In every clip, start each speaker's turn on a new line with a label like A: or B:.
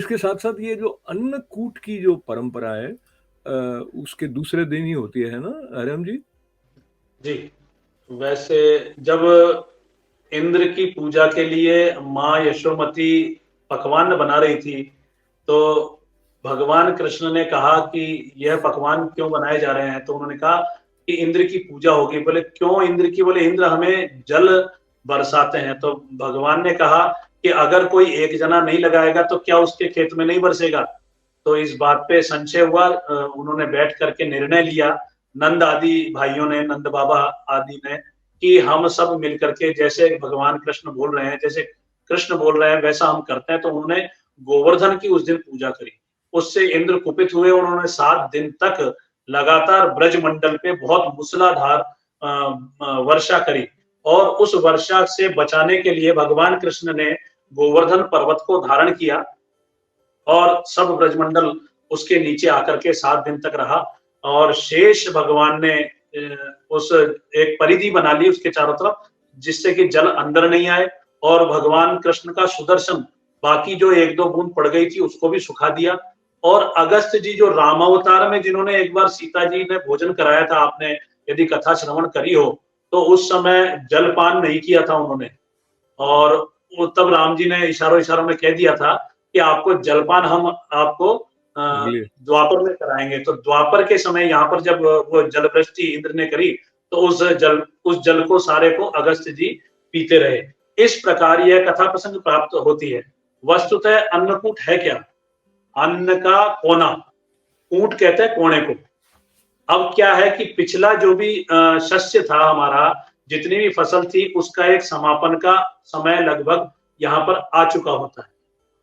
A: इसके साथ-साथ ये जो अन्नकूट की जो परंपरा है उसके दूसरे दिन ही होती है ना हरिओम जी?
B: जी, वैसे जब इंद्र की पूजा के लिए माँ यशोमती पकवान बना रही थी, तो भगवान कृष्ण ने कहा कि यह पकवान क्यों बनाए जा रहे हैं? तो उन्होंने कहा कि इंद्र की पूजा होगी। बोले क्यों इंद्र की? बोले इंद्र हमें जल बरसाते हैं। तो भगवान ने कहा कि अगर कोई एक जना नहीं लगाएगा तो क्या उसके खेत में नहीं बरसेगा? तो इस बात पे संशय हुआ, उन्होंने बैठ करके निर्णय लिया, नंद आदि भाइयों ने, नंद बाबा आदि ने, कि हम सब मिलकर के जैसे भगवान कृष्ण बोल रहे हैं, जैसे कृष्ण बोल रहे हैं वैसा हम करते हैं। तो उन्होंने गोवर्धन की उस दिन पूजा करी। उससे इंद्र कुपित हुए, उन्होंने 7 दिन तक लगातार ब्रजमंडल पे बहुत मूसलाधार वर्षा करी। और उस वर्षा से बचाने के लिए भगवान कृष्ण ने गोवर्धन पर्वत को धारण किया और सब ब्रजमंडल उसके नीचे आकर के 7 दिन तक रहा। और शेष भगवान ने उस एक परिधि बना ली उसके चारों तरफ, जिससे कि जल अंदर नहीं आए। और भगवान कृष्ण का सुदर्शन बाकी जो 1-2 बूंद पड़ गई थी उसको भी सुखा दिया। और अगस्त जी जो रामावतार में जिन्होंने एक बार सीता जी ने भोजन कराया था, आपने यदि कथा श्रवण करी हो, तो उस समय जलपान नहीं किया था उन्होंने। और तब राम जी ने इशारों इशारों में कह दिया था कि आपको जलपान हम आपको
A: अगले
B: द्वापर में कराएंगे। तो द्वापर के समय यहाँ पर जब वो जल वृष्टि इंद्र ने करी, तो उस जल को सारे को अगस्त जी पीते रहे। इस प्रकार यह कथा प्रसंग प्राप्त होती है। वस्तुतः अन्नकूट है क्या? अन्न का कोना, कूट कहते हैं कोने को। अब क्या है कि पिछला जो भी शस्य था हमारा, जितनी भी फसल थी, उसका एक समापन का समय लगभग यहाँ पर आ चुका होता है।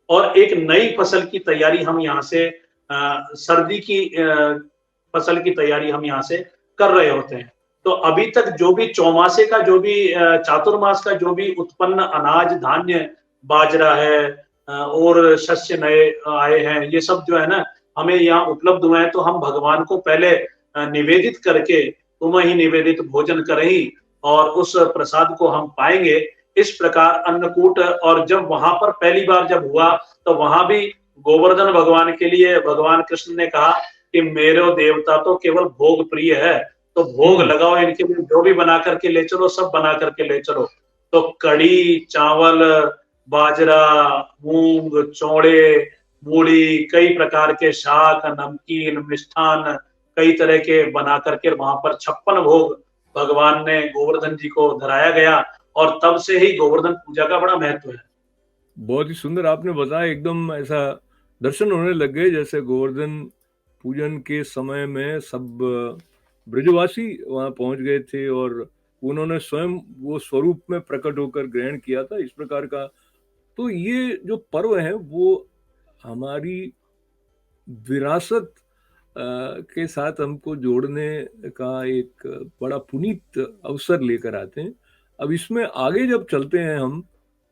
B: और एक नई फसल की तैयारी हम यहाँ से सर्दी की फसल की तैयारी हम यहाँ से कर रहे होते हैं। तो अभी तक जो भी चौमासे का, जो भी चातुर्मास का जो भी उत्पन्न अनाज, धान्य, बाजरा है और शस्य नए आए हैं, ये सब जो है ना हमें यहाँ उपलब्ध हुए हैं। तो हम भगवान को पहले निवेदित करके, तुम ही निवेदित भोजन करही, और उस प्रसाद को हम पाएंगे। इस प्रकार अन्नकूट, और जब वहां पर पहली बार जब हुआ, तो वहां भी गोवर्धन भगवान के लिए भगवान कृष्ण ने कहा कि मेरे देवता तो केवल भोग प्रिय है, तो भोग
A: हुँ।
B: लगाओ इनके लिए, जो भी बना करके ले चलो, सब बना करके ले चलो। तो कड़ी चावल, बाजरा, मूंग, चौड़े, मूली, कई प्रकार के शाक, नमकीन, मिष्ठान, कई तरह के बना करके वहां पर 56 भोग भगवान ने गोवर्धन जी को धराया गया। और तब से ही गोवर्धन पूजा का बड़ा महत्व है।
A: बहुत ही सुंदर आपने बताया, एकदम ऐसा दर्शन होने लग गए जैसे गोवर्धन पूजन के समय में सब ब्रजवासी वहां पहुंच गए थे और उन्होंने स्वयं वो स्वरूप में प्रकट होकर ग्रहण किया था इस प्रकार का। तो ये जो पर्व है वो हमारी विरासत के साथ हमको जोड़ने का एक बड़ा पुनीत अवसर लेकर आते हैं। अब इसमें आगे जब चलते हैं हम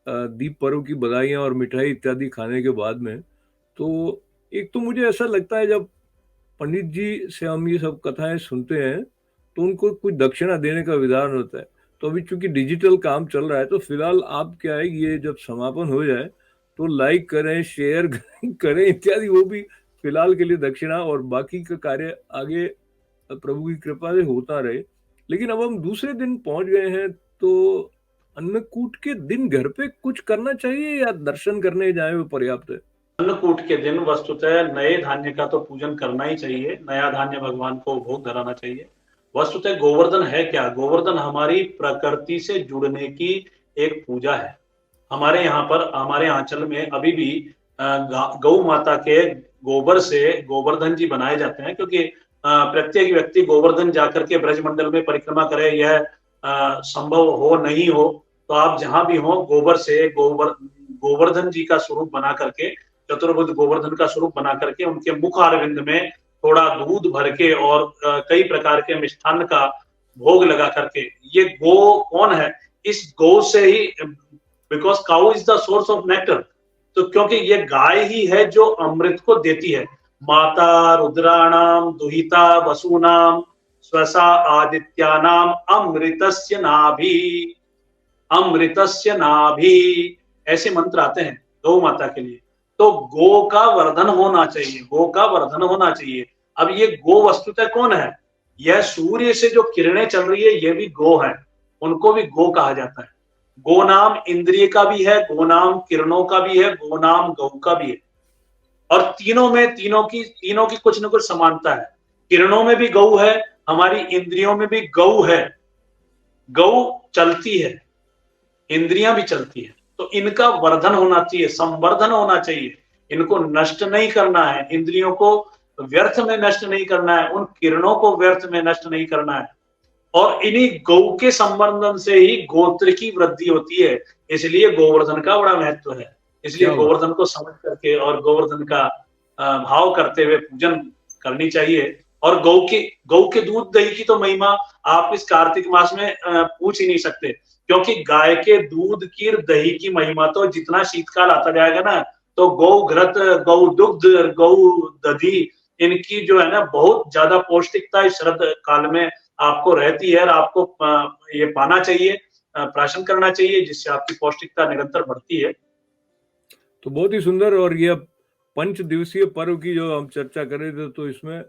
A: दीप पर्व की बधाइयाँ और मिठाई इत्यादि खाने के बाद में, तो एक तो मुझे ऐसा लगता है जब पंडित जी से हम ये सब कथाएँ सुनते हैं, तो उनको कुछ दक्षिणा देने का विधान होता है। तो अभी चूँकि डिजिटल काम चल रहा है, तो फिलहाल आप क्या है, ये जब समापन हो जाए, तो लाइक करें, शेयर करें इत्यादि, वो भी फिलहाल के लिए दक्षिणा, और बाकी का कार्य आगे प्रभु की कृपा से होता रहे। लेकिन अब हम दूसरे दिन पहुँच गए हैं, तो अन्नकूट के दिन घर पे कुछ करना चाहिए या दर्शन करने जाएँ वो पर्याप्त है?
B: अन्नकूट के दिन वस्तुतः नए धान्य का तो पूजन करना ही चाहिए, नया धान्य भगवान को भोग धराना चाहिए। वस्तुतः गोवर्धन है क्या? गोवर्धन हमारी प्रकृति से जुड़ने की एक पूजा है। हमारे यहाँ पर, हमारे आंचल में अभी भी गौ माता के गोबर से गोवर्धन जी बनाए जाते हैं, क्योंकि प्रत्येक व्यक्ति गोवर्धन जाकर के ब्रजमंडल में परिक्रमा करे, यह संभव हो नहीं हो। तो आप जहां भी हो, गोबर से गोवर्धन जी का स्वरूप बना करके, चतुर्भुज गोवर्धन का स्वरूप बना करके, उनके मुख अरविंद में थोड़ा दूध भर के और कई प्रकार के मिष्ठान का भोग लगा करके, ये गो कौन है? इस गौ से ही, because cow is the source of nectar, तो क्योंकि ये गाय ही है जो अमृत को देती है। माता रुद्राणाम दुहिता वसुनाम स्वसा आदित्यानाम अमृतस्य नाभि, अमृतस्य नाभि, ऐसे मंत्र आते हैं गौ माता के लिए। तो गो का वर्धन होना चाहिए, गो का वर्धन होना चाहिए। अब ये गो वस्तुतः कौन है? यह सूर्य से जो किरणें चल रही है ये भी गो है, उनको भी गो कहा जाता है। गो नाम इंद्रिय का भी है, गो नाम किरणों का भी है, गो नाम गौ का भी है। और तीनों की कुछ न कुछ समानता है। किरणों में भी गौ है, हमारी इंद्रियों में भी गौ है। गौ चलती है, इंद्रियां भी चलती है, तो इनका वर्धन होना चाहिए, संवर्धन होना चाहिए। इनको नष्ट नहीं करना है, इंद्रियों को व्यर्थ में नष्ट नहीं करना है, उन किरणों को व्यर्थ में नष्ट नहीं करना है। और इन्हीं गौ के संवर्धन से ही गोत्र की वृद्धि होती है। इसलिए गोवर्धन का बड़ा महत्व है। इसलिए
A: क्या बात।
B: गोवर्धन को समझ करके और गोवर्धन का भाव करते हुए पूजन करनी चाहिए। और गौ के दूध दही की तो महिमा आप इस कार्तिक मास में पूछ ही नहीं सकते, क्योंकि गाय के दूध की दही की महिमा तो जितना शीतकाल आता जाएगा ना, तो गौ घृत, गौ दुग्ध, गौ दधी, इनकी जो है ना बहुत ज्यादा पौष्टिकता इस शरद काल में आपको रहती है। और आपको ये पाना चाहिए, प्राशन करना चाहिए, जिससे आपकी पौष्टिकता निरंतर बढ़ती है।
A: तो बहुत ही सुंदर। और ये पंच दिवसीय पर्व की जो हम चर्चा कर रहे थे, तो इसमें